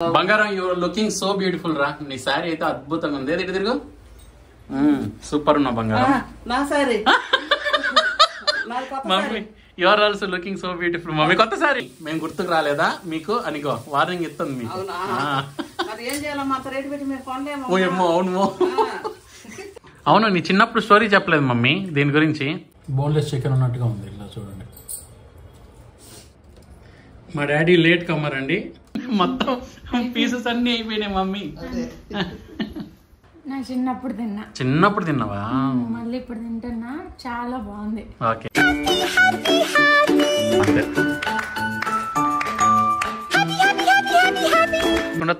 బంగారం you are looking so beautiful రా. నీ సారీ అయితే అద్భుతంగా ఉంది. ఏది తిరుగు సూపర్ ఉన్నా బంగారం. నా sari mummy you are also looking so beautiful. Mummy కొత్త సారీ మేము గుర్తుకు రాలేదా మీకు అనిగో వార్నింగ్ ఇస్తుంది మీకు. అవును అవును నీ చిన్నప్పుడు స్టోరీ చెప్పలేదు మమ్మీ దీని గురించి. బోన్లెస్ చికెన్ ఉన్నట్టుగా ఉంది ఇలా చూడండి. మా డాడీ లేట్ కమ్మరండి, మొత్తం పీసెస్ అన్ని అయిపోయినాయి మమ్మీ. నా చిన్నప్పుడు తిన్నా. చిన్నప్పుడు తిన్నావా? మళ్ళీ ఇప్పుడు తింటున్నా, చాలా బాగుంది. ఓకే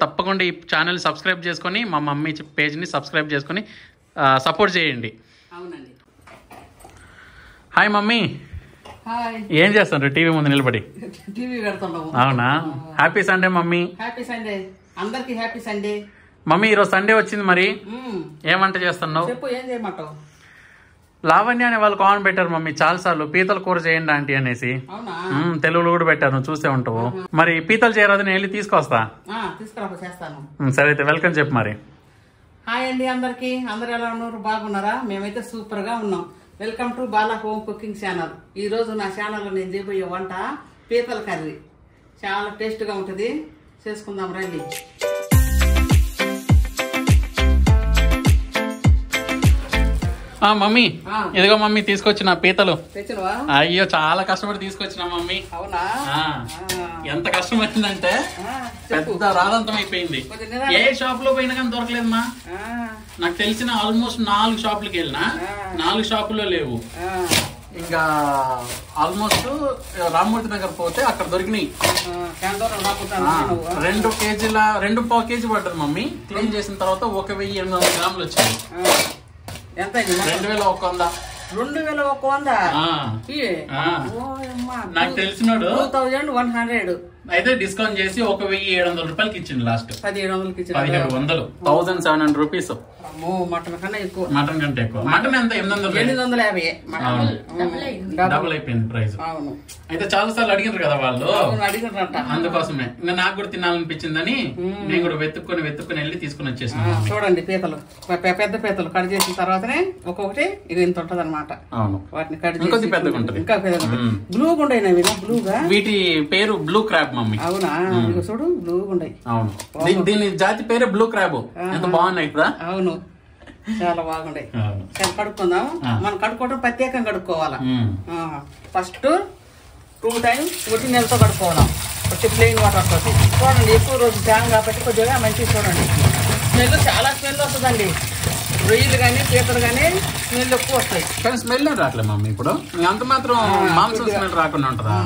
తప్పకుండా ఈ ఛానల్ సబ్స్క్రైబ్ చేసుకొని మా మమ్మీ పేజ్ని సబ్స్క్రైబ్ చేసుకొని సపోర్ట్ చేయండి. అవునండి. Hi mummy. ఏం చేస్తున్నారు టీవీ ముందు నిలబడి? టీవీ పెడుతున్నాము. అవునా? Happy Sunday mummy. Happy Sunday అందరికి. Happy Sunday mummy. ఈరోజు సండే వచ్చింది, మరి ఏం వంట చేస్తున్నావు? చెప్పు, ఏం చేయమంటావు? లావణ్య అనే వాళ్ళు కామెంట్ పెట్టారు మమ్మీ చాలా సార్లు, పీతల కూర చేయండి ఆంటీ అనేసి. తెలుగులో కూడా పెట్టారు, నువ్వు చూసే ఉంటావు. మరి పీతలు చేయరాదు, నేను వెళ్ళి తీసుకొస్తా. తీసుకురా, చేస్తాను. సరే అయితే వెల్కమ్ చెప్పు మరి. హాయ్ అండి అందరికి. అందరు ఎలా ఉన్నారు? బాగున్నారా? మేమైతే సూపర్ గా ఉన్నాం. Welcome to Bala home cooking channel. ఈ రోజు నా ఛానల్లో నేను చేయబోయే వంట పీతల కర్రీ. చాలా టేస్ట్ గా ఉంటది, చేసుకుందాం రండి. మమ్మీ ఇదిగో మమ్మీ తీసుకొచ్చిన పీతలు. తెచ్చినవా? అయ్యో చాలా కష్టపడి తీసుకొచ్చిన మమ్మీ. అవునా? ఎంత కష్టం వచ్చిందంటే పెద్ద రాదంతం అయిపోయింది. ఏ షాప్ లో పోయినా కానీ దొరకలేదమ్మా. నాకు తెలిసిన ఆల్మోస్ట్ 4 షాపులకి వెళ్ళినా 4 షాపుల్లో లేవు. ఇంకా ఆల్మోస్ట్ రామ్మూర్తి నగర్ పోతే అక్కడ దొరికినాయి. 2 కేజీల 2.5 కేజీ పడ్డది మమ్మీ. క్లీన్ చేసిన తర్వాత 1800 గ్రాములు వచ్చాయి. ఎంత? 2100. 2100? నాకు తెలిసినాడు 2100 అయితే డిస్కౌంట్ చేసి 1700 రూపాయలకి ఇచ్చింది. లాస్ట్ 1700కి ఇచ్చింది. 1700 1700 రూపీస్. మటన్ కన్నా ఎక్కువ. మటన్ కంటే ఎక్కువ. మటన్ ఎంత? 850. డబుల్ అయిపోయింది ప్రైస్. అవును. అయితే చాలా సార్లు అడిగినారు కదా వాళ్ళు, అడిగినారంట. అందుకోసమే ఇంకా నాకు కూడా తినాలనిపించిందని నేను కూడా వెతుక్కొని వెళ్ళి తీసుకుని వచ్చేసిన. చూడండి పీతలు, పెద్ద పీతలు కట్ చేసిన తర్వాతనే ఒక్కొక్కటి ఇది ఇంత ఉంటది అనమాట. అవును. వాటిని కట్ చేసి పెద్దగా ఉంటది. ఇంకా పెద్దగా ఉంటది. బ్లూగా ఉండయినా బ్లూగా. వీటి పేరు బ్లూ క్రాబ్ మమ్మీ. అవునా? చూడు బ్లూగా ఉండయి. అవును. దీని జాతి పేరే బ్లూ క్రాబ్. ఎంత బాగున్నాయి కదా? అవును, చాలా బాగుండే. కడుక్కుందాం. మనం కడుక్కోవడం ప్రత్యేకంగా కడుక్కోవాలా. ఫస్ట్ 2 times ఒట్టి నీళ్ళతో కడుక్కోవడం. ఒట్టి ప్లెయిన్ వాటర్ తోటి. చూడండి, ఎక్కువ రోజు ధ్యానం కాబట్టి కొద్దిగా మంచిగా చూడండి. స్మెల్ చాలా స్మెల్ వస్తుందండి. రొయ్యలు కానీ పీతలు కానీ స్మెల్ ఎక్కువ వస్తాయి. కానీ స్మెల్ రావట్లేదు మమ్మీ ఇప్పుడు. అంత మాత్రం మాంసం స్మెల్ రాకుండా ఉంటుందా?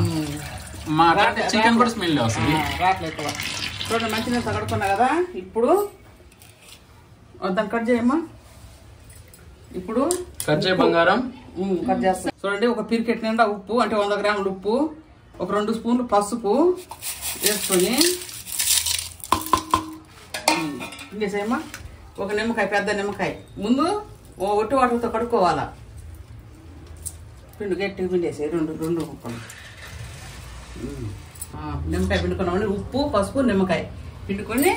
మా చికెన్ కూడా స్మెల్ వస్తుంది. రావట్లేదు ఎక్కువ. చూడండి, మంచి నీళ్ళతో కడుక్కున్నా కదా. ఇప్పుడు దాన్ని కట్ చేయమ్మా. ఇప్పుడు కట్ చేయ బంగారం. కట్ చేస్తాం. చూడండి, ఒక పిరికెట్ నిండా ఉప్పు, అంటే 100 గ్రాముల ఉప్పు, ఒక 2 స్పూన్లు పసుపు వేసుకొని ఇంకేసేయమ్మా. ఒక నిమ్మకాయ, పెద్ద నిమ్మకాయ. ముందు ఒట్టి వాటర్తో కడుక్కోవాలా. పిండి గట్టిగా పిండేసి 2 ముక్కలు నిమ్మకాయ పిండుకున్నామని ఉప్పు, పసుపు, నిమ్మకాయ పిండుకొని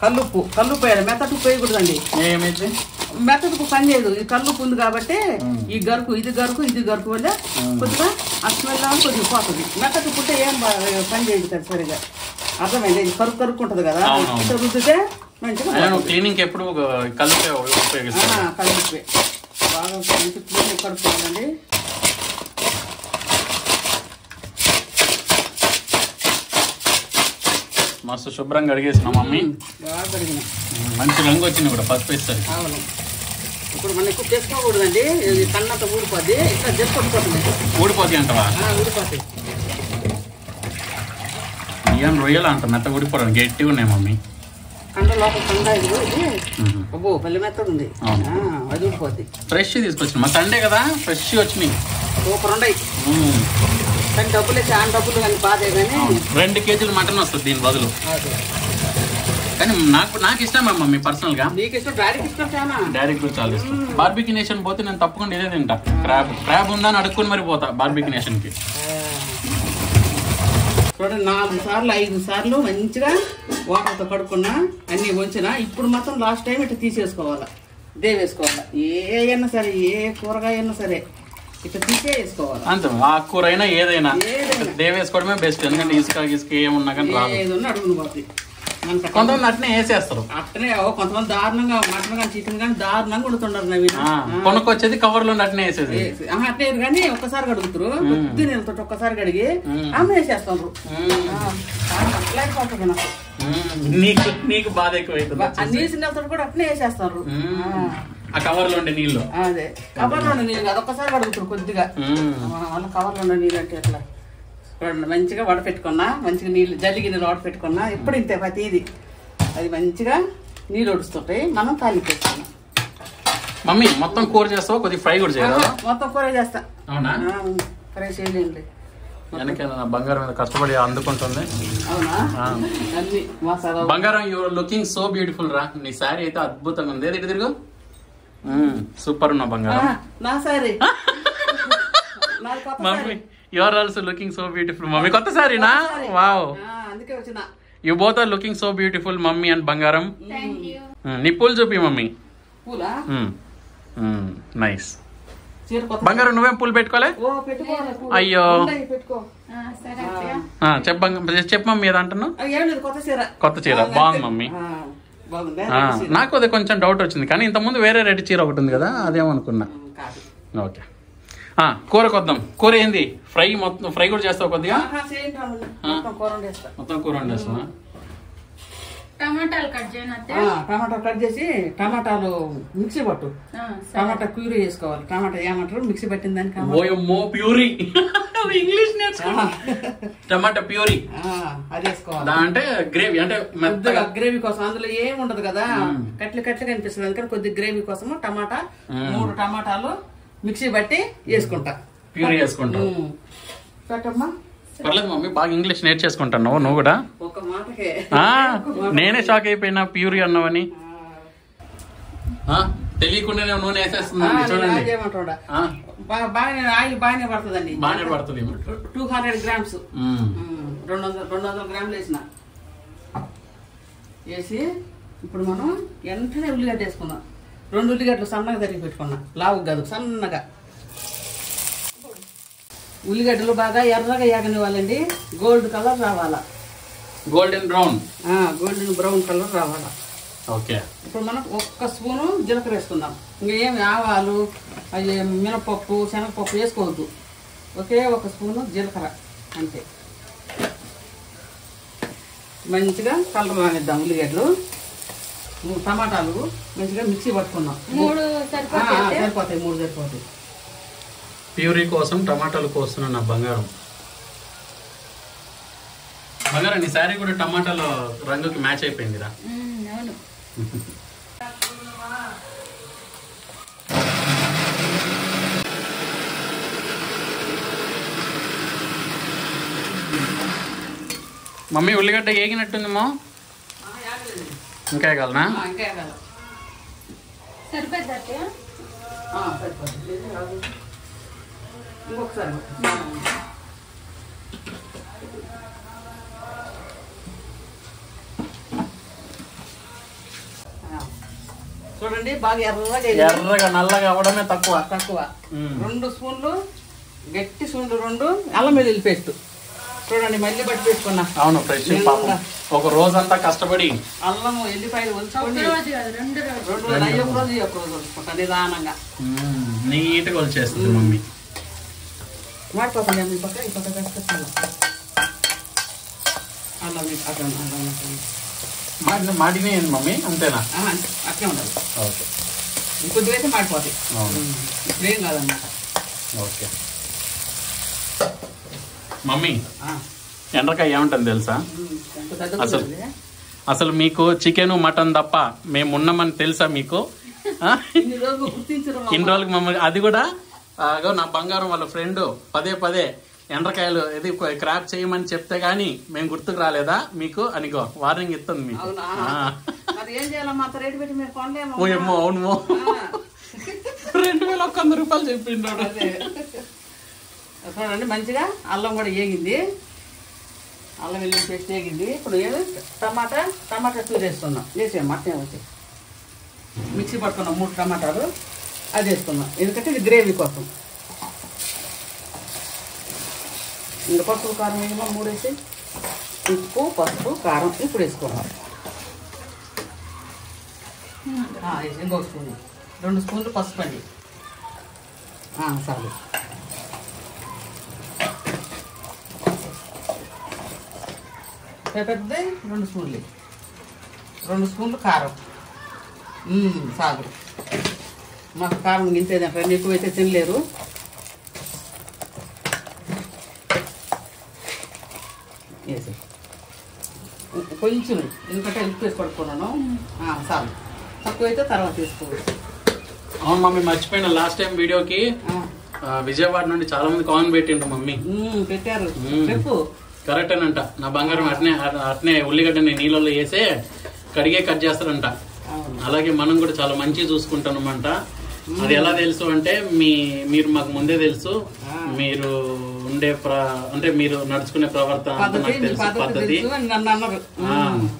కల్లుప్పు వేయాలి. మెత్తటి ఉప్పు వేయకూడదండి. ఏమైంది? మెత్తటి ఉప్పు పని చేయదు. ఈ కల్లుప్పు ఉంది కాబట్టి ఈ గరుకు ఇది గరుకు వల్ల కొద్దిగా ఆ స్మెల్ కొద్దిగా పోతుంది. మెత్తటి ఉప్పు ఉంటే ఏం పని చేయదు కదా సరిగా. అర్థమైంది? ఇది కరుక్కుంటది కదా, ఇట్లా రుద్దితే మంచిగా. క్లీనింగ్ ఎప్పుడు కల్లుప్పే బాగా మంచి క్లీనింగ్ కడుక్కోవాలండి. మస్తు శుభ్రంగా అడిగేసిన మమ్మీ. బాగా కడిగిన. మంచి రంగు వచ్చింది కూడా పసుపు వేస్తారు. అవును. ఇప్పుడు మనం ఎక్కువ చేసుకోకూడదండి, కన్నంత ఊడిపోద్ది. ఇట్లా చేసుకోకపోతుంది. ఊడిపోద్ది అంటవా? ఊడిపోతాయి. ఏం రొయ్యలు అంట మెత్త ఊడిపోవడం గట్టిగా ఉన్నాయి మమ్మీ. కండ లోపల కండ ఇది అబ్బో పల్లె మెత్తగా ఉంది. అది ఊడిపోద్ది. ఫ్రెష్ తీసుకొచ్చిన మా సండే కదా, ఫ్రెష్ వచ్చినాయి. సూపర్ ఉన్నాయి. కానీ డబ్బులు డబ్బులు కానీ బాధే. కానీ 2 కేజీలు మటన్ వస్తుంది దీని బదులు. కానీ నాకు ఇష్టం మమ్మీ పర్సనల్ గా. నీకు ఇష్టం, డాడీకి ఇష్టం. డాడీకి కూడా చాలా ఇష్టం. బార్బిక్యూ నేషన్ పోతే నేను తప్పకుండా ఇదే తింటా. క్రాబ్ ఉందని అడుక్కుని మరి పోతా బార్బిక్యూ నేషన్ కి. చూడండి 4 సార్లు 5 సార్లు మంచిగా వాటర్తో కడుక్కున్నా అన్ని వంచినా ఇప్పుడు మాత్రం లాస్ట్ టైం ఇట్లా తీసేసుకోవాలా, దేవేసుకోవాలా. అయినా సరే, ఏ కూరగాయ అయినా సరే ఇట్లా తీసేసుకోవాలి. అంతే, ఆకుకూర అయినా ఏదైనా దేవేసుకోవడమే బెస్ట్. ఎందుకంటే ఇసుక ఏమున్నా కానీ ఏదన్నా అడుగును పోతుంది. కొంతమంది అట్నే వేసేస్తారు. అట్నే కొంతమంది దారుణంగా మటన్ కానీ చికెన్ కానీ దారుణంగా ఉడుతుంటారు. కొనుక్కొచ్చేది కవర్ లో అట్నే వేసేది. అట్నే కానీ ఒక్కసారి కడుగుతారు, కొద్ది నీళ్ళతో ఒక్కసారి కడిగి అమ్మేసేస్తారు. లేకపోతే నాకు నీకు బాధ ఎక్కువ నీసి నీళ్ళతో కూడా అట్నే వేసేస్తారు. ఆ కవర్ లో ఉండే నీళ్ళు, అదే కవర్ లో ఉండే నీళ్ళు కాదు, ఒక్కసారి కడుగుతారు కొద్దిగా. వాళ్ళ కవర్ లో ఉండే నీళ్ళు అంటే ఎట్లా మంచిగా వడపెట్టుకున్నా, మంచిగా నీళ్ళు జల్లిగి నీళ్ళు వడపెట్టుకున్నా. ఎప్పుడు ఇంతే ప్రతిది అది మంచిగా నీళ్ళు ఒడుస్తుంటాయి. మనం తాలింపు పెట్టుకున్నాం. మమ్మీ మొత్తం కూర చేస్తావా? కొద్దిగా ఫ్రై కూడా చేయాలి. మొత్తం కూర చేస్తా. అవునా? ఫ్రై చేయండి. బంగారం మీద కష్టపడి అందుకుంటుంది. అవునా? అన్ని మసాలా. బంగారం, యువర్ లుకింగ్ సో బ్యూటిఫుల్ రా. నీ శారీ అయితే అద్భుతంగా ఉంది. ఏది తిరుగు, సూపర్ ఉన్నా బంగారం. నా sari mummy, you are also looking so beautiful. Mummy కొత్త శారీనా? వావ్, అందుకే వచ్చిన. You both are looking so beautiful mummy and బంగారం. నీ పూలు చూపి మమ్మీ. పూలా? నైస్. బంగారం నువ్వేం పూలు పెట్టుకోలే? అయ్యో చెప్ప మమ్మీ ఏదంటున్నావు? కొత్త చీర బాగుంది మమ్మీ. నాకు అదే కొంచెం డౌట్ వచ్చింది, కానీ ఇంతకుముందు వేరే రెడ్ చీర ఒకటి ఉంది కదా, అదేమనుకున్నా. ఓకే, కూరకు వద్దాం. కూర ఏంది? ఫ్రై? మొత్తం ఫ్రై కూడా చేస్తావు కొద్దిగా? మొత్తం కూర వండేస్తావా? టమాటాలు కట్ చేయనా? టమాటాలు కట్ చేసి టమాటాలు మిక్సీ పట్టు. టమాటా ప్యూరీ చేసుకోవాలి. టమాటా ఏమంటారు మిక్సీ పట్టిన దానికి? ప్యూరీ ఇంగ్లీష్ నేర్చుకో. టమాటా ప్యూరీ అది వేసుకోవాలి. అంటే గ్రేవీ, అంటే మెత్తగా గ్రేవీ కోసం. అందులో ఏమి ఉండదు కదా, కట్లు కట్లుగా అనిపిస్తుంది. అందుకని కొద్ది గ్రేవీ కోసం టమాటా 3 టమాటాలు మిక్సీ పట్టి వేసుకుంటా. ప్యూరీ వేసుకుంటా. పెట్టమ్మా. పర్లేదు మమ్మీ, బాగా ఇంగ్లీష్ నేర్చేసుకుంటాను నువ్వు కూడా. ఒక మాటకే నేనే షాక్ అయిపోయినా ప్యూరీ అన్నావని. తెలియకుండానే నూనె వేసేస్తున్నాను చూడండి. ఆయిల్ బాగానే పడుతుందండి. బాగానే పడుతుంది. 200 గ్రామ్స్ 200 గ్రాములు వేసి ఇప్పుడు మనం వెంటనే ఉల్లిగడ్డ వేసుకుందాం. 2 ఉల్లిగడ్డలు సన్నగా తరిగి పెట్టుకున్నా, లావు కాదు సన్నగా. ఉల్లిగడ్డలు బాగా ఎర్రగా ఏగనివ్వాలండి. గోల్డ్ కలర్ రావాలా, golden brown. Golden brown colour రావాలా. ఓకే, ఇప్పుడు మనం 1 స్పూను జీలకర్ర వేసుకుందాం. ఇంకేమి ఆవాలు, అవి మినపప్పు, శనగపప్పు వేసుకోవద్దు. ఒకే 1 స్పూను జీలకర్ర అంతే. మంచిగా కలర్ రానిద్దాం. ఉల్లిగడ్డలు, టమాటాలు మంచిగా మిక్సీ పట్టుకున్నాం. 3 సరిపోతాయి. 3 సరిపోతాయి. ప్యూరీ కోసం టమాటాలు కోస్తున్నా నా బంగారం. బంగారం, నీ శారీ కూడా టమాటాలో రంగుకి మ్యాచ్ అయిపోయిందిరా. అవును. మమ్మీ ఉల్లిగడ్డ ఏగినట్టుందేమో. ఇంకా వేయగలనా? సరిపోద్ది. ఇంకొకసారి చూడండి. బాగా ఎర్రగా నల్లగా అవడమే తక్కువ. 2 స్పూన్లు గట్టి స్పూన్లు 2 అల్లం వెల్లుల్లి పేస్ట్. చూడండి మళ్ళీ బట్టి పెట్టుకున్నా. అవును, ఫ్రెష్. ఒక రోజంతా కష్టపడి అల్లం ఎల్లిపాయలు ఉంచుకోండి. 2 రోజు ఉంచుకుంటా నిదానంగా. నీట్గా వచ్చేస్తుంది మమ్మీ. మాడిపోతుంది. ఈ పక్క కష్టపడాలి. అల్లం మాడినే మమ్మీ, అంతేనా? అట్లే ఉండాలి. ఓకే, ఇంకొద్దిగా అయితే మాడిపోతాయి. ఇప్పుడేం కాదన్నమాట. ఓకే మమ్మీ, ఎండ్రకాయ ఏమంటుంది తెలుసా? అసలు మీకు చికెన్ మటన్ తప్ప మేము ఉన్నామని తెలుసా మీకు? ఇన్ని రోజులకి మమ్మల్ని, అది కూడా నా బంగారం వాళ్ళ ఫ్రెండ్ పదే ఎండ్రకాయలు ఇది క్రాప్ చేయమని చెప్తే గానీ మేము గుర్తుకు రాలేదా మీకు అనిగో వార్నింగ్ ఇస్తుంది మీకు. అవును, 2100 రూపాయలు చెప్పిండు. చూడండి మంచిగా అల్లం కూడా ఏగింది. అల్లం వెల్లుల్లి పేస్ట్ వేగింది. ఇప్పుడు టమాటా టూర్ వేసుకున్నాం. వేసాం మటన్ వచ్చి మిక్సీ పట్టుకున్నాం 3 టమాటాలు, అది వేసుకున్నాం. ఎందుకంటే ఇది గ్రేవీ కోసం. ఇంకా పసుపు కారం వేయమో 3 వేసి, ఉప్పు పసుపు కారం ఇప్పుడు వేసుకోవాలి. ఇంకో స్పూన్, 2 స్పూన్లు పసుపు అండి. చాలు. పెద్ద 2 స్పూన్లు, 2 స్పూన్లు కారం. చాలు. మాకు కారం గింతేదంటారు, ఎక్కువైతే తినలేరు. వేసి కొంచెం, ఎందుకంటే ఉప్పు వేసి పడుకున్నాను. చాలు. తక్కువైతే తర్వాత తీసుకోవచ్చు. అవును మమ్మీ, మర్చిపోయిన లాస్ట్ టైం వీడియోకి విజయవాడ నుండి చాలా మంది కామెంట్ పెట్టిండ్రు మమ్మీ. పెట్టారు. చెప్పు. కరెక్టేనంట. నా బంగారం అట్నే ఉల్లిగడ్డని నీళ్ళలో వేసే కడిగే కట్ చేస్తారంట. అలాగే మనం కూడా చాలా మంచిగా చూసుకుంటానమాట. అది ఎలా తెలుసు అంటే మీరు మాకు ముందే తెలుసు. మీరు ఉండే అంటే మీరు నడుచుకునే ప్రవర్తన నాకు తెలుసు, పద్ధతి.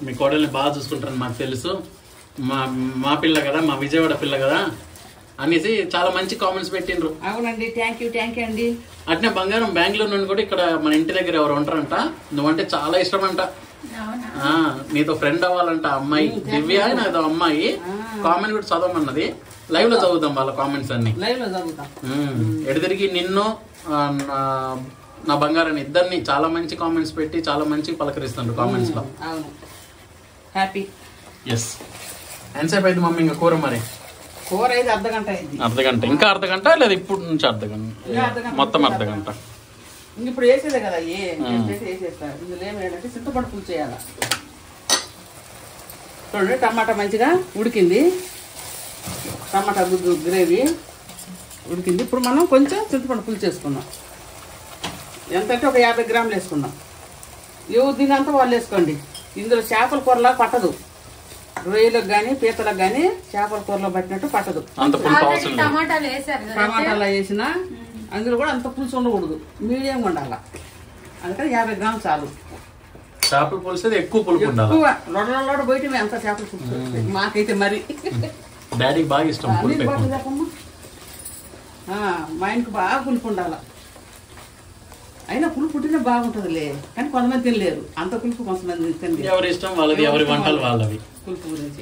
మీ కోడల్ని బాగా చూసుకుంటారని మాకు తెలుసు. మా పిల్ల కదా, మా విజయవాడ పిల్ల కదా అనేసి చాలా మంచి కామెంట్స్ పెట్టిండ్రు. అవునండి, థ్యాంక్ యూ అండి. అట్నే బంగారం బెంగళూరు నుండి కూడా ఇక్కడ మన ఇంటి దగ్గర ఎవరు ఉంటారంట. నువ్వంటే చాలా ఇష్టం అంట. నీతో ఫ్రెండ్ అవ్వాలంట అమ్మాయి దివ్య, నాతో అమ్మాయి. కామెంట్ కూడా చదవమన్నది. లైవ్ లో చదువుతాం వాళ్ళ కామెంట్స్ అన్ని. ఎడతిరిగి నిన్ను నా బంగారాన్ని ఇద్దరిని చాలా మంచి కామెంట్స్ పెట్టి చాలా మంచి పలకరిస్తుండ్రు కామెంట్స్ లో. హ్యాపీ. ఎస్. ఎంతసేపు అయింది మమ్మీ ఇంకా కూర? మరి కూర అయితే అర్ధగంట అయింది. అర్ధగంట? ఇంకా అర్ధగంట లేదా ఇప్పుడు నుంచి అర్ధగంట? మొత్తం అర్ధగంట. ఇప్పుడు వేసేదే కదా, వేసేస్తా. ఇందులో ఏమేంటంటే చింతపండు పులుసు చేయాలి. చూడండి, టమాటా మంచిగా ఉడికింది. టమాటా గుడ్డు గ్రేవీ ఉడికింది. ఇప్పుడు మనం కొంచెం చింతపండు పులుసు వేసుకున్నాం. ఎంతంటే ఒక 50 గ్రాములు వేసుకున్నాం. ఎవరు దీనంతా వాళ్ళు వేసుకోండి. ఇందులో చేపల కూరలా పట్టదు. రొయ్యలకు కానీ పీతలకు కానీ చేపల కూరలో పట్టినట్టు పట్టదు. టమాటాలు వేసినా అందులో కూడా అంత పులుసు ఉండకూడదు, మీడియంగా ఉండాలి. అందుకని 50 గ్రాములు చాలు. చేపల పులుసు ఎక్కువ పులుపు ఉండాలి. లొడలోడ బయట అంత చేపల పులుసు మాకైతే మరి డాడీకి బాగా ఇష్టం. మా ఇంటికి బాగా పులుపు ఉండాలి. అయినా పులుపు పుట్టినా బాగుంటుందిలే, కానీ కొంతమంది తినలేరు. అంత పులుపు కొంతమంది తినలేరు. ఎవరి ఇష్టం వాళ్ళది, ఎవరి వంటలు వాళ్ళవి. పులుపు గురించి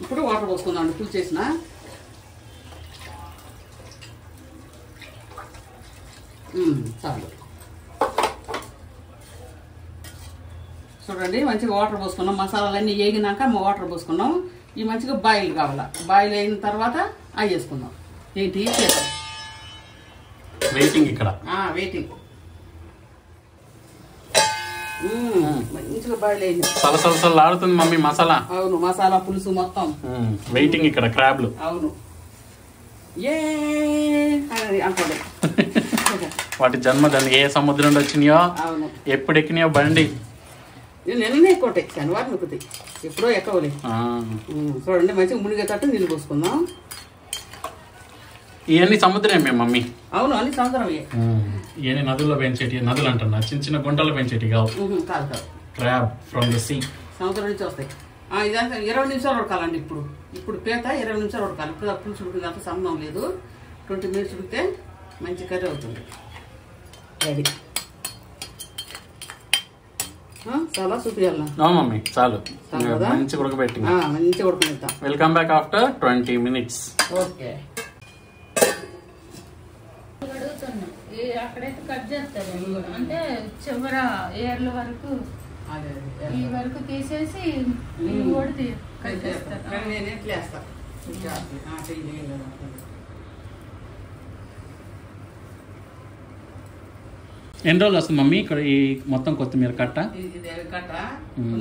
ఇప్పుడు వాటర్ పోసుకుందాం. పులుసు చేసిన చాలు. చూడండి, మంచిగా వాటర్ పోసుకున్నాం. మసాలాలన్నీ వేగినాక వాటర్ పోసుకున్నాం. ఈ మంచిగా బాయిల్ కావాలా. బాయిల్ అయిన తర్వాత అవి వేసుకుందాం. ఏంటి వెయిటింగ్ ఇక్కడ, వెయిటింగ్. మంచిగా బాయిల్ అయింది. సలసలసలాడుతుంది మమ్మీ మసాలా. అవును, మసాలా పులుసు మొత్తం వెయిటింగ్ ఇక్కడ. క్రాబ్లు. అవును, ఏ అనుకోండి. వాటి జన్మదని ఏ సముద్రం వచ్చినాయో, ఎప్పుడు ఎక్కినాయో బండి. నిన్ననే ఎక్కువ శనివారం ఎక్కుతాయి, ఎప్పుడో ఎక్కవలే. చూడండి, మంచిగా మునిగేటట్టు నీళ్ళు పోసుకుందాం. ఇవన్నీ సముద్రమే మమ్మీ. అవును, అన్ని సముద్రం. ఇవన్నీ నదుల్లో పెంచేటి. నదులు అంటున్నా, చిన్న చిన్న గుంటలు పెంచేటి కావు. Crab from the sea. సముద్రం నుంచి వస్తాయి. ఇదంతా 20 నిమిషాలు ఉడకాలండి. ఇప్పుడు పీత 20 నిమిషాలు ఉడకాలి. ఇప్పుడు పులుసు ఉడికినంత సంబంధం లేదు. 20 మినిట్స్ ఉడికితే మంచి కర్రీ అవుతుంది. రెడీ. చాలా చూపించాలి మమ్మీ. చాలు, మంచిగా ఉడకబెట్టి మంచిగా ఉడకబెడతాం. Welcome back after 20 minutes. Okay. అక్కడైతే కట్ చేస్తారు, అంటే చివర ఏర్ల వరకు ఈ వరకు తీసేసి ఎన్ని రోజులు వస్తుంది మమ్మీ ఇక్కడ ఈ మొత్తం కొత్తిమీర కట్ట?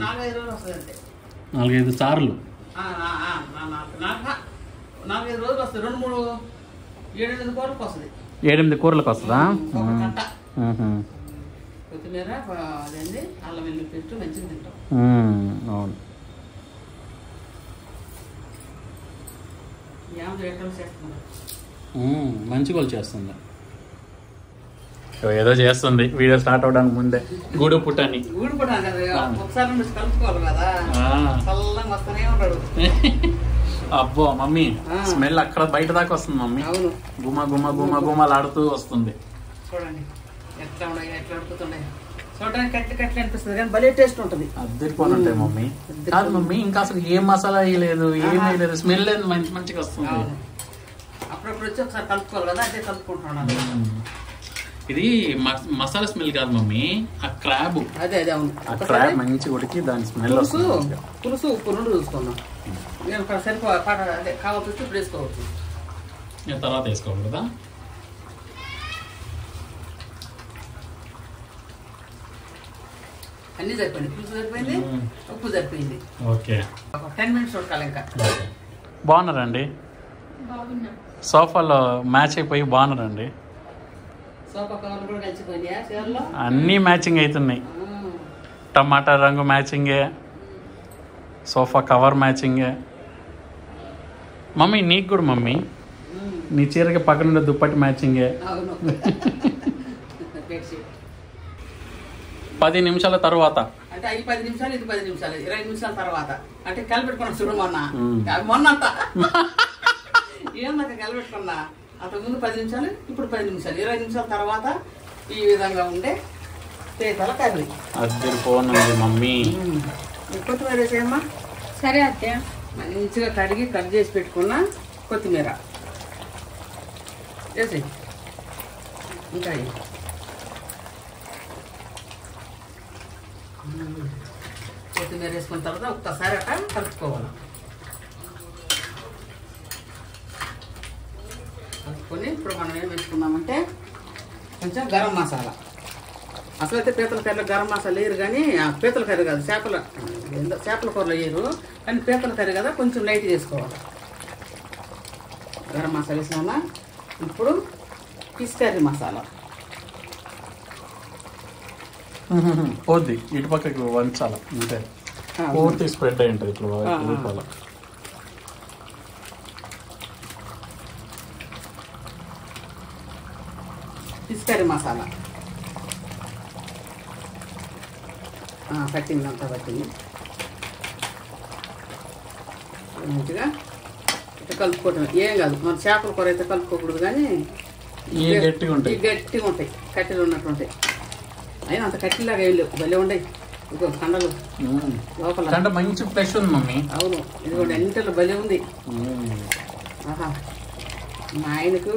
4-5 సార్లు. 4-5 రోజులు వస్తుంది. 2-3 7-8 కూరలకు వస్తుంది. 7-8 కూరలకు వస్తుందా? కొత్తిమీర అదేంటి అల్లం వెల్లుల్లి పేస్ట్ మంచిగా తింటాం. అవును. మంచిగా వాళ్ళు చేస్తున్నారు. మంచిగా వాళ్ళు చేస్తుంది. ఏదో చేస్తుంది వీడియో స్టార్ట్ అవడానికి ముందే గూడు పుట్టని ఒకసారి కలుపుకోవాలి కదా, చల్లగా వస్తూనే ఉంటాడు. అబ్బో మమ్మీ స్మెల్ అక్కడ బయట దాకా వస్తుంది మమ్మీ. అవును, గుమ గుమ గుమ గుమలాడుతూ వస్తుంది. చూడండి ఎట్లా ఉన్నాయి, ఎట్లా ఉడుకుతున్నాయి. చూడడానికి కట్ల అనిపిస్తుంది కానీ భలే టేస్ట్ ఉంటుంది. అద్దరిపోని ఉంటాయి మమ్మీ. కాదు మమ్మీ ఇంకా అసలు ఏ మసాలా వేయలేదు, ఏం వేయలేదు, స్మెల్ లేదు, మంచి మంచిగా వస్తుంది. అప్పుడప్పుడు వచ్చి ఒకసారి కలుపుకోవాలి కదా, అంటే కలుపుకుంటున్నాను. ఇది మసాలా స్మెల్ కాదు మమ్మీ, ఆ క్రాబ్. అదే అదే అవును, ఆ క్రాబ్ మంచి ఉడికి దాని స్మెల్ వస్తుంది. పులుసు ఉప్పు రెండు చూసుకున్నాం. నేను సరిపో అదే కావచ్చు ఇప్పుడు వేసుకోవచ్చు. నేను తర్వాత వేసుకోవాలి కదా. అన్ని సరిపోయింది, పులుసు సరిపోయింది, ఉప్పు సరిపోయింది. ఓకే, 10 minutes ఉడకాలి ఇంకా. బాగున్నారండి, సోఫాలో మ్యాచ్ అయిపోయి బాగున్నారండి. సోఫా కవర్లు కూడా కలిసిపోయినాయా చీరలో? అన్నీ మ్యాచింగ్ అవుతున్నాయి. టమాటా రంగు మ్యాచింగే, సోఫా కవర్ మ్యాచింగే. మమ్మీ నీకు కూడా మమ్మీ, నీ చీరకి పక్కన దుప్పటి మ్యాచింగే. 10 నిమిషాల తర్వాత అంటే అవి 10 నిమిషాలు, ఇది 10 నిమిషాలు, 20 నిమిషాల తర్వాత అంటే కలిపెట్టుకున్నా చూడు. మొన్న అంతా ఏందాక కలిపెట్టుకున్నా, అంతకుముందు 10 నిమిషాలు, ఇప్పుడు 10 నిమిషాలు, 20 నిమిషాల తర్వాత ఈ విధంగా ఉండే పీతల కర్రీ. అద్దరిపోనుంది మమ్మీ. కొత్తిమీర వేసేయమ్మా. సరే అత్తయ్య. మంచిగా కడిగి కట్ చేసి పెట్టుకున్న కొత్తిమీర వేసి ఇంకా కొత్తిమీర వేసుకున్న తర్వాత ఒక్కసారి అట్లా కలుపుకోవాలి. కలుపుకొని ఇప్పుడు మనం ఏం వేసుకున్నామంటే కొంచెం గరం మసాలా. అసలు అయితే పీతల కర్రీలో గరం మసాలా వేయరు, కానీ పీతల కర్రీ కాదు, చేపల కూరలో వేయరు, కానీ పీతల కర్రీ కదా కొంచెం లైట్ చేసుకోవాలి. గరం మసాలా వేసినా. ఇప్పుడు ఫిష్ కర్రీ మసాలా పోద్ది, ఇటు పక్కకి వంచాలి అంటే పూర్తి స్ప్రెడ్ అయి ఉంటుంది ఇట్లా. ఫిష్ కర్రీ మసాలా పట్టింది, అంతా పట్టింది. మంచిగా ఇట్లా కలుపుకోవటం ఏం కాదు. మన చేపల కూర అయితే కలుపుకోకూడదు, కానీ గట్టిగా ఉంటాయి, కట్టెలు ఉన్నట్టు ఉంటాయి. అయినా అంత కట్టెలాగా ఏం లేవు, భలే ఉండయి. ఇదిగో కండలు లోపల మంచి ఫ్రెష్ ఉంది మమ్మీ. అవును, ఇదిగోండి అన్నింటిలో భలే ఉంది. ఆహా, మా ఆయనకు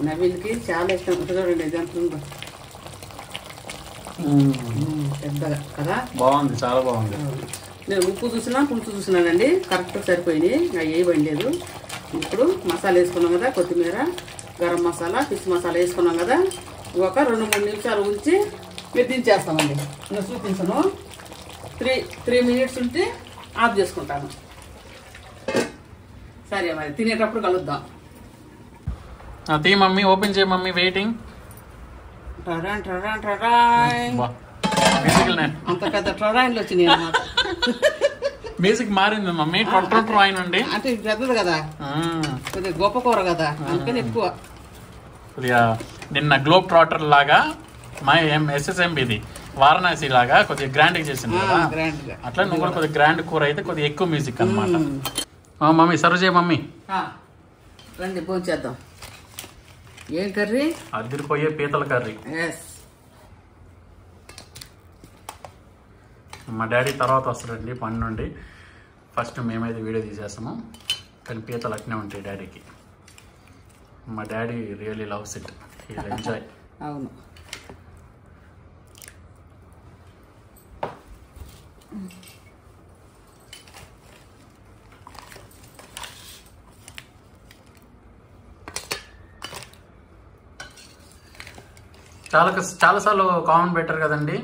నవీన్కి చాలా ఇష్టం. చూడండి ఇది ఎంత ఉందో, పెద్దగా కదా, బాగుంది, చాలా బాగుంది. నేను ఉప్పు చూసినా పులుసు చూసినానండి, కరెక్ట్గా సరిపోయినాయి, అవి వేయలేదు. ఇప్పుడు మసాలా వేసుకున్నాం కదా, కొత్తిమీర, గరం మసాలా, ఫిష్ మసాలా వేసుకున్నాం కదా, ఒక 2-3 నిమిషాలు ఉంచి మీరు దించేస్తామండి. నేను చూపించను, 3 minutes ఉంటే ఆఫ్ చేసుకుంటాను. సరే మరి తినేటప్పుడు కలుద్దాం. తీ మమ్మీ, ఓపెన్ చేయ మమ్మీ, వెయిటింగ్. అంత పెద్ద ట్రైన్లు వచ్చినాయి అన్నమాట. బేసిక్ మారింది మమ్మీ, ట్రైన్ నుండి అంటే ఇది పెద్దది కదా, కొద్దిగా గొప్ప కూర కదా, అందుకని ఎక్కువ. కొద్దిగా నిన్న గ్లోబ్ ట్రాటర్ లాగా మా SSMBది వారణాసి లాగా కొద్దిగా గ్రాండ్ చేసింది కదా, అట్లా నువ్వు కూడా కొద్దిగా గ్రాండ్ కూర అయితే కొద్దిగా ఎక్కువ మ్యూజిక్ అనమాట. మమ్మీ సర్వ్ చేయ మమ్మీ. రండి భోజనం చేద్దాం. ఏం కర్రీ? అదిరిపోయే పీతల కర్రీ. మా డాడీ తర్వాత వస్తారండి పని నుండి, ఫస్ట్ మేమైతే వీడియో తీసేస్తాము, కానీ పీతలు అట్నే ఉంటాయి డాడీకి. మా daddy really loves it, he will enjoy. అవును, చాలాసార్లు కామెంట్ పెట్టారు కదండి,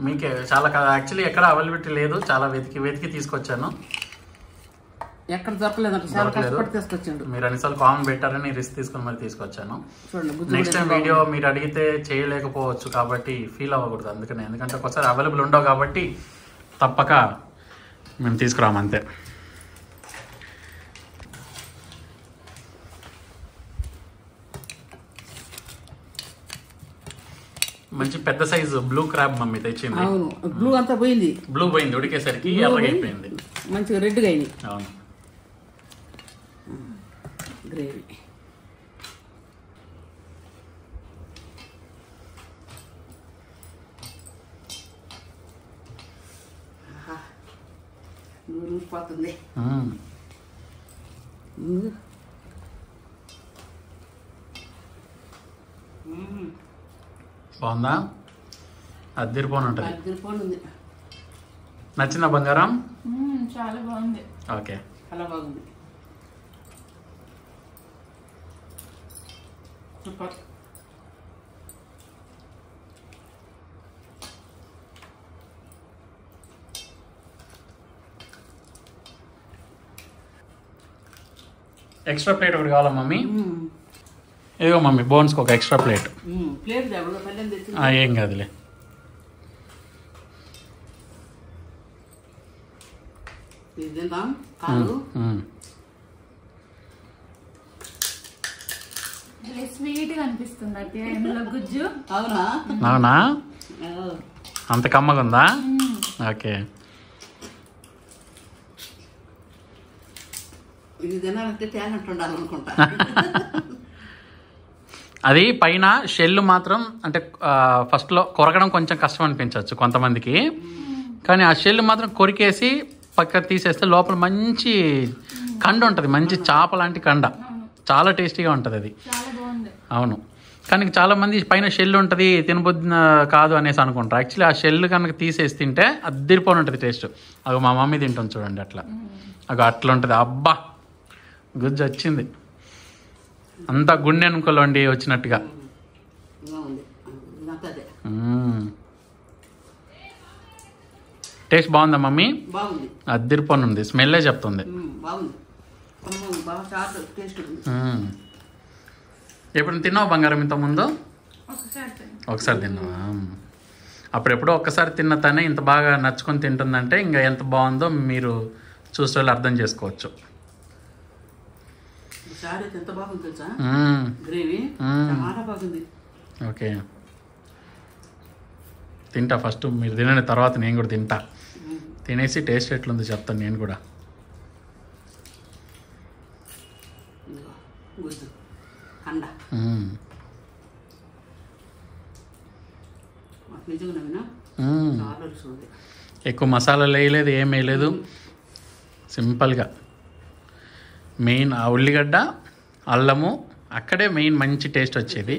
మీకే చాలా యాక్చువల్లీ ఎక్కడ అవైలబిలిటీ లేదు, చాలా వెతికి తీసుకొచ్చాను, ఎక్కడ దొరకలేదంటే చాలా కష్టపడి తీసుకొచ్చాడు. మీరు అన్నిసార్లు కామెంట్ పెట్టారని రిస్క్ తీసుకొని మరి తీసుకొచ్చాను. నెక్స్ట్ టైం వీడియో మీరు అడిగితే చేయలేకపోవచ్చు కాబట్టి ఫీల్ అవ్వకూడదు, ఎందుకంటే ఒకసారి అవైలబుల్ ఉండవు కాబట్టి తప్పక మేము తీసుకురామంతే. మంచి పెద్ద సైజు బ్లూ క్రాబ్ మమ్మీ తెచ్చింది. అవును, బ్లూ అంతా పోయింది. బ్లూ పోయింది, ఉడికేసరికి ఎర్రగా అయిపోయింది. మంచిగా రెడ్గా అయింది. అవును, గ్రేవీ. పోతుంది. బాగుందా? అద్దరిపోను ఉంటుంది. అద్దరిపోనుంది. నచ్చిందా బంగారం? చాలా బాగుంది. ఓకే, చాలా బాగుంది. సూపర్. ఎక్స్ట్రా ప్లేట్ ఒకటి కావాలా మమ్మీ? ఏదో మమ్మీ బోన్స్కి ఒక ఎక్స్ట్రా ప్లేట్. ప్లేట్ ఏం కాదులే. స్వీట్ గా అనిపిస్తుంది అయితే ఇందులో గుజ్జు. అవునా? అంత కమ్మగా ఉందా? ఓకే. అది పైన షెల్ మాత్రం అంటే ఫస్ట్లో కొరకడం కొంచెం కష్టం అనిపించవచ్చు కొంతమందికి, కానీ ఆ షెల్ మాత్రం కొరికేసి పక్క తీసేస్తే లోపల మంచి కండ ఉంటుంది, మంచి చేప లాంటి కండ, చాలా టేస్టీగా ఉంటుంది అది. అవును, కానీ చాలామంది పైన షెల్ ఉంటుంది తినబుద్ధి కాదు అనేసి అనుకుంటారు. యాక్చువల్లీ ఆ షెల్ కనుక తీసేసి తింటే అద్దరిపోని ఉంటుంది టేస్ట్. అవి మా మమ్మీ తింటుంది చూడండి అట్లా, అట్లా ఉంటుంది. అబ్బా గుజ్జు వచ్చింది, అంతా గుండె అనుకోలండి వచ్చినట్టుగా. టేస్ట్ బాగుందా మమ్మీ? అద్దరిపోను ఉంది, స్మెల్లే చెప్తుంది. ఎప్పుడు తిన్నావు బంగారం ఇంత ముందు? ఒకసారి తిన్నావా? అప్పుడెప్పుడో ఒక్కసారి తిన్న తనే ఇంత బాగా నచ్చుకొని తింటుందంటే ఇంకా ఎంత బాగుందో మీరు చూసే వాళ్ళు అర్థం చేసుకోవచ్చు. ఓకే, తింటా ఫస్ట్ మీరు తినని తర్వాత నేను కూడా తింటా. తినేసి టేస్ట్ ఎట్లుందో చెప్తాను నేను కూడా. ఎక్కువ మసాలాలు వేయలేదు, ఏం వేయలేదు, సింపుల్గా. మెయిన్ ఆ ఉల్లిగడ్డ అల్లము అక్కడే మెయిన్ మంచి టేస్ట్ వచ్చేది.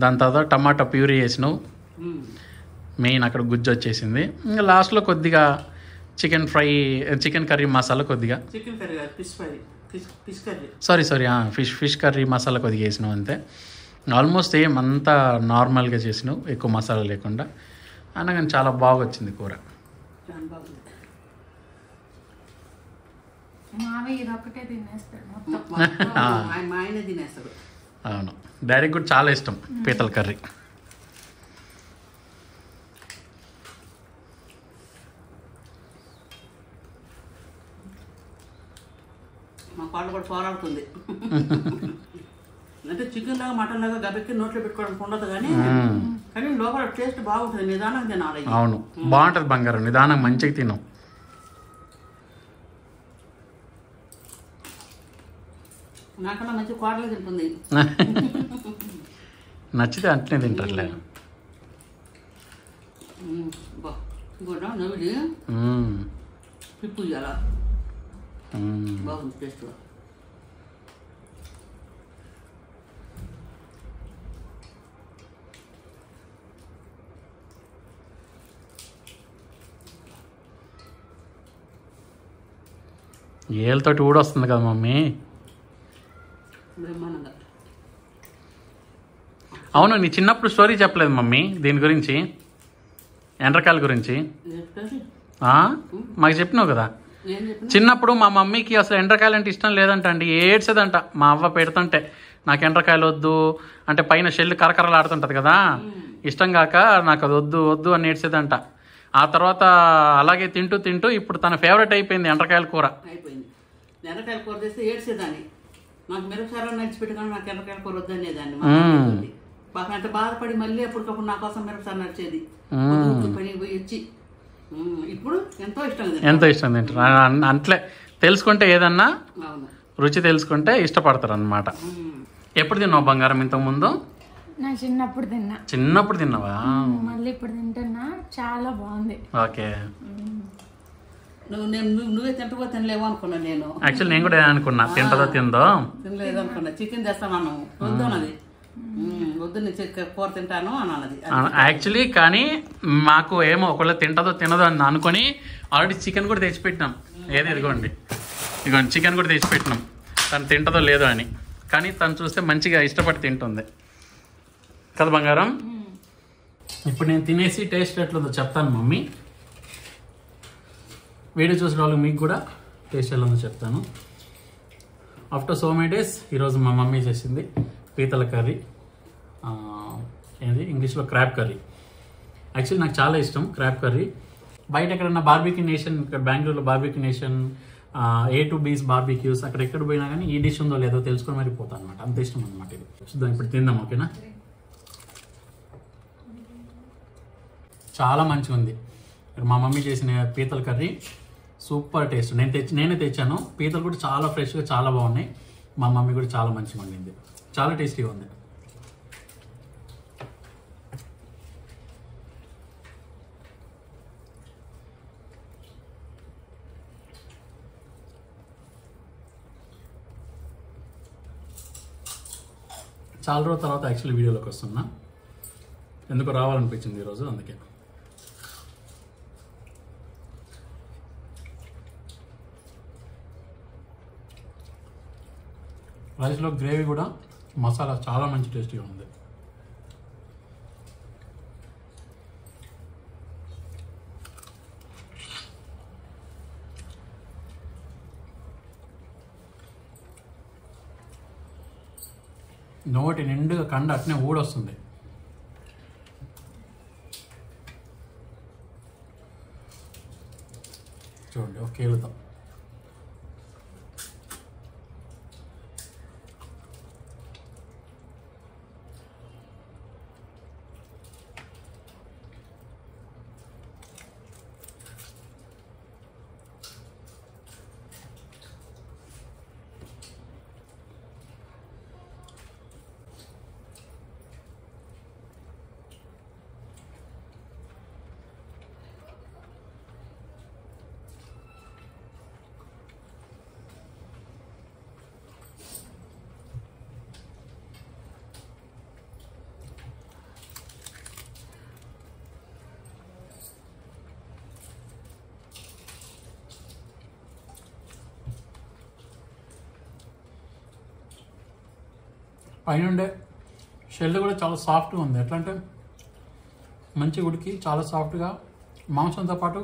దాని తర్వాత టమాటా ప్యూరీ వేసినావు, మెయిన్ అక్కడ గుజ్జు వచ్చేసింది. ఇంకా లాస్ట్లో కొద్దిగా చికెన్ కర్రీ మసాలా కొద్దిగా, సారీ ఫిష్ కర్రీ మసాలా కొద్దిగా వేసినావు అంతే. ఆల్మోస్ట్ ఏం అంతా నార్మల్గా చేసినావు, ఎక్కువ మసాలా లేకుండా. అయినా కానీ చాలా బాగా వచ్చింది కూర. అవును, డాడీకి కూడా చాలా ఇష్టం పీతల కర్రీ. మా పాట కూడా పోరాడుతుంది. అంటే చికెన్ లాగా మటన్ లాగా గబెక్కి నోట్లో పెట్టుకోవడానికి ఉండదు, కానీ లోపల టేస్ట్ బాగుంటుంది. నిదానంగా తినాలి. అవును, బాగుంటుంది బంగారం, నిదానంగా మంచిగా తిన్నాం. నాకన్నా మంచి కోటలు తింటుంది. నచ్చితే అట్లనే తింటారులే. నవ్విడి పిప్పు చాలా బాగుంది టేస్ట్. ఏళ్ళతోటి కూడా వస్తుంది కదా మమ్మీ. అవును, నీ చిన్నప్పుడు స్టోరీ చెప్పలేదు మమ్మీ దీని గురించి, ఎండ్రకాయల గురించి. మాకు చెప్పినావు కదా చిన్నప్పుడు. మా మమ్మీకి అసలు ఎండ్రకాయలు అంటే ఇష్టం లేదంట అండి, ఏడ్చేదంట. మా అవ్వ పెడుతుంటే నాకు ఎండ్రకాయలు వద్దు అంటే పైన షెల్ కరకరలు ఆడుతుంటుంది కదా, ఇష్టం కాక నాకు అది వద్దు వద్దు అని ఏడ్చేదంట. ఆ తర్వాత అలాగే తింటూ తింటూ ఇప్పుడు తన ఫేవరెట్ అయిపోయింది ఎండ్రకాయల కూర. ఎండ్రకాయల కూర చేస్తే ఏడ్చేదాన్ని. నాకు మిరపసారా నడిచిపెట్టుకుని నాకు ఎర్రకాయల కూర వద్దనేదాన్ని. పాపం ఎంత బాధపడి మళ్ళీ అప్పటికప్పుడు నా కోసం మిరపసార నడిచేది. పని పోయి వచ్చి ఇప్పుడు ఎంతో ఇష్టం తింటారు. అట్లే తెలుసుకుంటే ఏదన్నా రుచి తెలుసుకుంటే ఇష్టపడతారు అన్నమాట. ఎప్పుడు తిన్నావు బంగారం ఇంతకు ముందు? చిన్నప్పుడు తిన్నావా? మళ్ళీ ఇప్పుడు తింటున్నా, చాలా బాగుంది. ఓకే. నువ్వే తింటవో తినలేవు అనుకున్నా నేను. యాక్చువల్లీ నేను కూడా అనుకున్నా తింటదో తిందో తినలేదు అనుకున్నా. చికెన్ తెస్తాను వద్దు అన్నది, వద్దు నేను కూర తింటాను అని అన్నది. యాక్చువల్లీ కానీ మాకు ఏమో ఒకవేళ తింటదో తినదో అని అనుకుని ఆల్రెడీ చికెన్ కూడా తెచ్చిపెట్టినాం. ఇదిగోండి చికెన్ కూడా తెచ్చిపెట్టినాం తను తింటదో లేదో అని. కానీ తను చూస్తే మంచిగా ఇష్టపడి తింటుంది కదా బంగారం. ఇప్పుడు నేను తినేసి టేస్ట్ ఎట్లుందో చెప్తాను మమ్మీ. వీడియో చూసిన వాళ్ళకి మీకు కూడా టేస్ట్ ఎలా ఉందో చెప్తాను. ఆఫ్టర్ సో మెనీ డేస్ ఈరోజు మా మమ్మీ చేసింది పీతల కర్రీ, ఏంది ఇంగ్లీష్లో క్రాబ్ కర్రీ. యాక్చువల్లీ నాకు చాలా ఇష్టం క్రాబ్ కర్రీ. బయట ఎక్కడన్నా బార్బిక్యూ నేషన్, ఇక్కడ బెంగళూరులో బార్బిక్యూ నేషన్, A2B's బార్బిక్యూస్ అక్కడ ఎక్కడ పోయినా కానీ ఈ డిష్ ఉందో లేదో తెలుసుకొని మరి పోతాను అనమాట. అంత ఇష్టం అనమాట ఇది. చూద్దాం ఇప్పుడు తిందాం. ఓకేనా? చాలా మంచిగా ఉంది. మా మమ్మీ చేసిన పీతల కర్రీ సూపర్ టేస్ట్. నేనే తెచ్చాను. పీతలు కూడా చాలా ఫ్రెష్గా చాలా బాగున్నాయి. మా మమ్మీ కూడా చాలా మంచిగా వండింది. చాలా టేస్టీగా ఉంది. చాలా రోజుల తర్వాత యాక్చువల్లీ వీడియోలోకి వస్తున్నా. ఎందుకు రావాలనిపించింది ఈరోజు, అందుకే. రైస్లో గ్రేవీ కూడా మసాలా చాలా మంచి టేస్టీగా ఉంది. నోటి నిండుగా కండ అట్నే ఊడొస్తుంది. చూడండి ఒక కేలుతో. పైన ఉండే షెల్ కూడా చాలా సాఫ్ట్గా ఉంది. ఎట్లా అంటే మంచి ఉడికి చాలా సాఫ్ట్గా మాంసంతో పాటు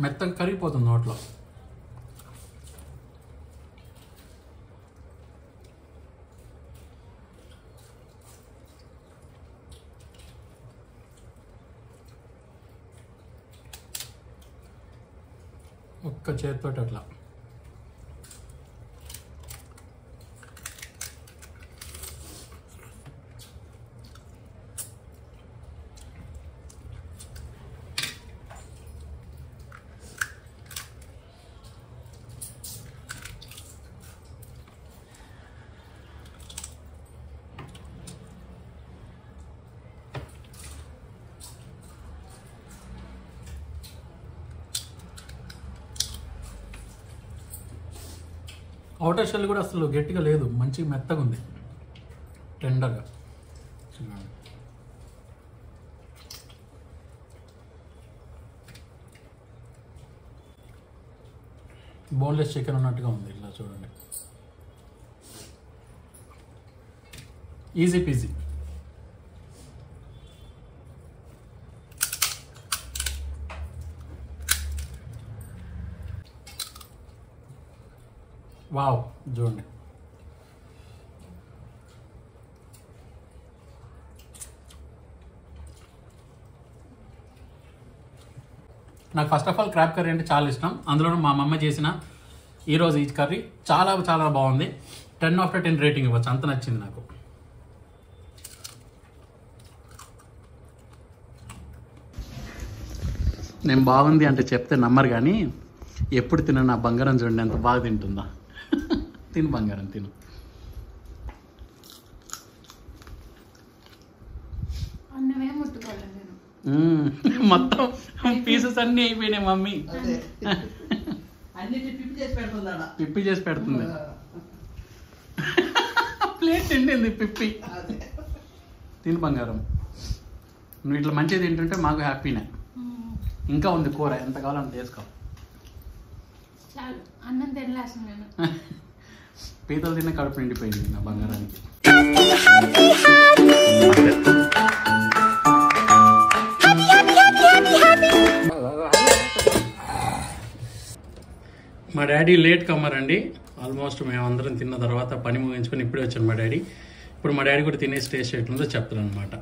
మెత్తగా కరిగిపోతుంది నోట్లో. ఒక్క చేతితో అట్లా. అవుటర్ షెల్ కూడా అసలు గట్టిగా లేదు, మంచిగా మెత్తగా ఉంది, టెండర్గా. బోన్లెస్ చికెన్ ఉన్నట్టుగా ఉంది. ఇలా చూడండి, ఈజీ పీజీ. వావ్, చూడండి. నాకు first of all crab curry అంటే చాలా ఇష్టం. అందులోనూ మా మమ్మ చేసిన ఈరోజు ఈ కర్రీ చాలా చాలా బాగుంది. 10/10 రేటింగ్ ఇవ్వచ్చు, అంత నచ్చింది నాకు. నేను బాగుంది అంటే చెప్తే నమ్మరు కానీ ఎప్పుడు తిన నా బంగారం చూడండి ఎంత బాగా తింటుందా. తిను బంగారం తిను. మొత్తం పీసెస్ అన్నీ అయిపోయినాయి మమ్మీ. పిప్పి చేసి పెడుతుంది. ప్లేట్ తిండింది పిప్పి. తిను బంగారం. నువ్వు ఇట్లా మంచిగా తింటుంటే మాకు హ్యాపీనే. ఇంకా ఉంది కూర, ఎంత కావాలంటే చేసుకో. పీతలు తిన్న కడుపు నిండిపోయింది నా బంగారానికి. మా డాడీ లేట్ కమ్మరండి. ఆల్మోస్ట్ మేమందరం తిన్న తర్వాత పని ముగించుకొని ఇప్పుడే వచ్చాను మా డాడీ. ఇప్పుడు మా డాడీ కూడా తినేసి టేస్ట్ ఎట్లుందో చెప్తాను అనమాట.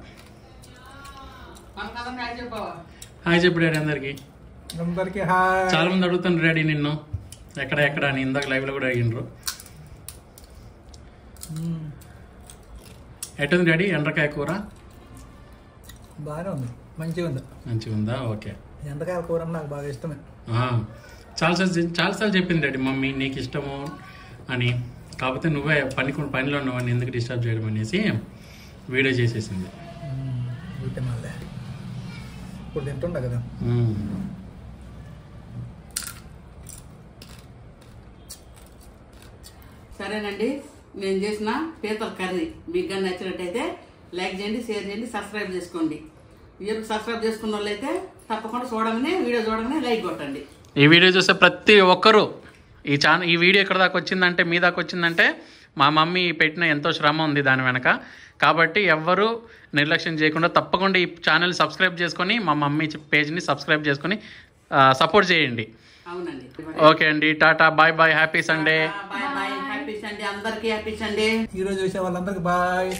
హాయ్ చెప్పు డాడీ అందరికి. చాలా మంది అడుగుతాను డాడీ నిన్ను ఎక్కడ అని. ఇందాక లైవ్లో కూడా అడిగినరు. ఎట్టుంది డాడీ ఎండ్రకాయ కూర? బాగానే ఉంది, మంచిగా ఉందా? ఓకే. ఎండ్రకాయ కూర నాకు బాగా ఇష్టమే. చాలాసార్లు చెప్పింది డాడీ మమ్మీ నీకు ఇష్టము అని. కాకపోతే నువ్వే పనిలో ఉన్నావని ఎందుకు డిస్టర్బ్ చేయడం అనేసి వీడియో చేసేసింది. ఇప్పుడు తింటుండా కదా. సరేనండి, నేను చేసిన పీతల కర్రీ మీకు కానీ నచ్చినట్టయితే లైక్ చేయండి, షేర్ చేయండి, సబ్స్క్రైబ్ చేసుకోండి. సబ్స్క్రైబ్ చేసుకున్న వాళ్ళైతే తప్పకుండా వీడియో చూడగానే లైక్ కొట్టండి. ఈ వీడియో చూస్తే ప్రతి ఒక్కరూ ఈ వీడియో ఎక్కడ దాకా వచ్చిందంటే మీ దాకా వచ్చిందంటే మా మమ్మీ పెట్టిన ఎంతో శ్రమ ఉంది దాని వెనక. కాబట్టి ఎవ్వరూ నిర్లక్ష్యం చేయకుండా తప్పకుండా ఈ ఛానల్ సబ్స్క్రైబ్ చేసుకొని మా మమ్మీ పేజ్ని సబ్స్క్రైబ్ చేసుకొని సపోర్ట్ చేయండి. అవునండి. ఓకే అండి, tata, bye bye, happy Sunday. Happy Sunday అందరికీ. Happy Sunday. ఈరోజు చూసే వాళ్ళందరికీ బాయ్.